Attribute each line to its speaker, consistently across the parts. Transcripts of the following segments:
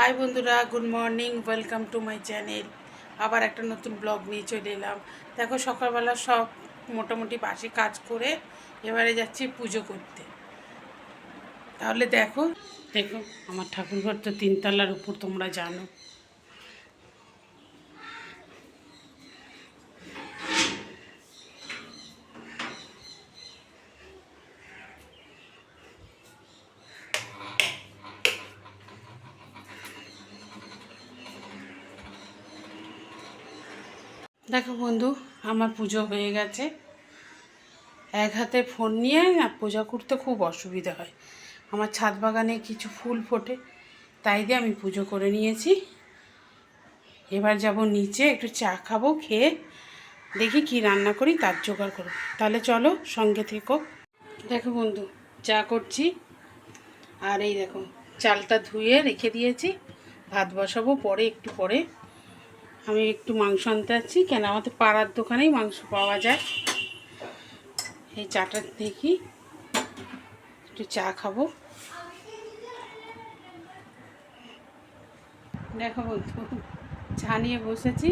Speaker 1: High বন্ধুরা, good morning, welcome to my channel. আবার একটা নতুন ব্লগ নিয়ে চলে এলাম। দেখো, সকালবেলা সব মোটামুটি বাসি কাজ করে এবারে যাচ্ছি পুজো করতে। তাহলে দেখো দেখো আমার ঠাকুরঘর তো তিনতলার উপর, তোমরা জানো। দেখো বন্ধু, আমার পুজো হয়ে গেছে। এক হাতে ফোন নিয়ে না পূজা করতে খুব অসুবিধা হয়। আমার ছাদ বাগানে কিছু ফুল ফোটে, তাই দিয়ে আমি পুজো করে নিয়েছি। এবার যাব নিচে, একটু চা খাবো, খেয়ে দেখি কি রান্না করি, তার জোগাড় করো। তাহলে চলো, সঙ্গে থেকো। দেখো বন্ধু, চা করছি। আর এই দেখো, চালটা ধুয়ে রেখে দিয়েছি, ভাত বসাবো পরে, একটু পরে। আমি একটু মাংস আনতে যাচ্ছি, কেন আমাদের পাড়ার দোকানেই মাংস পাওয়া যায়। এই চাটা দেখি, একটু চা খাবো। দেখো বন্ধু, চা নিয়ে বসেছি।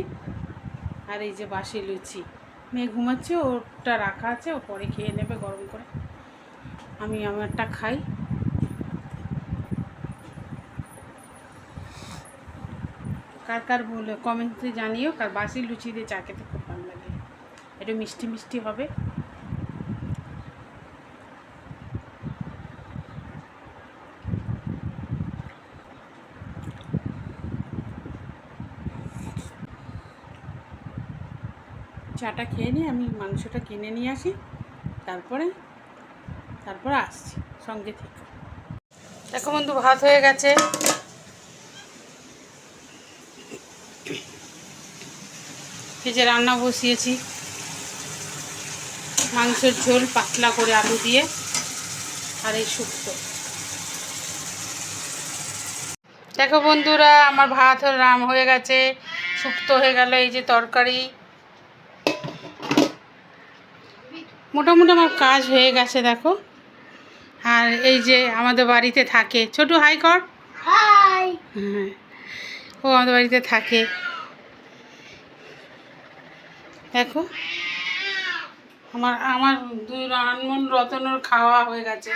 Speaker 1: আর এই যে বাসি লুচি, মেয়ে ঘুমাচ্ছে, ওটা রাখা আছে, ও পরে খেয়ে নেবে গরম করে। আমি আমারটা খাই। কার কার বলে কমেন্টে জানিও, কার বাসি লুচি দিয়ে চা খেতে খুব ভালো লাগে, একটু মিষ্টি মিষ্টি হবে। চাটা খেয়ে নিয়ে আমি মাংসটা কিনে নিয়ে আসি, তারপরে আসছি, সঙ্গে থেকে। দেখো বন্ধু, ভাত হয়ে গেছে। এই যে রান্না বসিয়েছি, মাংসের ঝোল পাতলা করে আলু দিয়ে, আর এই শুক্তো। দেখো বন্ধুরা, আমার ভাত হয়ে গেছে, শুক্তো হয়ে গেল, এই যে তরকারি। মোটামুটি আমার কাজ হয়ে গেছে দেখো। আর এই যে আমাদের বাড়িতে থাকে ছোটু, হাই কর।
Speaker 2: হাই।
Speaker 1: হ্যাঁ, ও আমাদের বাড়িতে থাকে। দেখো, আমার আমার দুই আনমন রতনের খাওয়া হয়ে গেছে।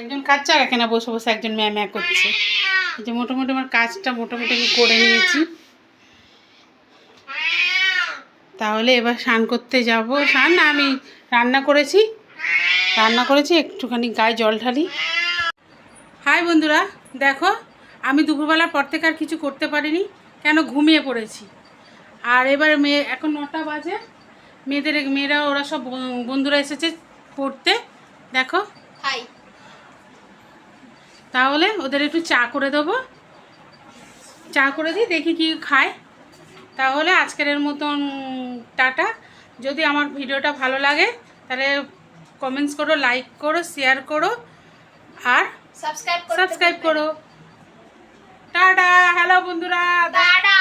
Speaker 1: একজন খাচ্ছে আর এখানে বসে বসে একজন ম্যাঁ করছে। এই যে মোটামুটি আমার কাজটা মোটামুটি আমি করে নিয়েছি। তাহলে এবার স্নান করতে যাব। স্নান না, আমি রান্না করেছি, একটুখানি গায়ে জল ঢালি। হাই বন্ধুরা, দেখো, আমি দুপুরবেলার পর থেকে আর কিছু করতে পারিনি, কেন ঘুমিয়ে পড়েছি। আর এবার এখন 9টা বাজে, মেয়েরা ওরা সব বন্ধুরা এসেছে পড়তে। দেখো,
Speaker 2: হাই।
Speaker 1: তাহলে ওদের একটু চা করে দেবো, চা করে দিই, দেখি কি খায়। তাহলে আজকের মতন টাটা। যদি আমার ভিডিওটা ভালো লাগে তাহলে কমেন্টস করো, লাইক করো, শেয়ার করো, আর
Speaker 2: সাবস্ক্রাইব
Speaker 1: করো। টাটা। হ্যালো বন্ধুরা।
Speaker 2: টাটা।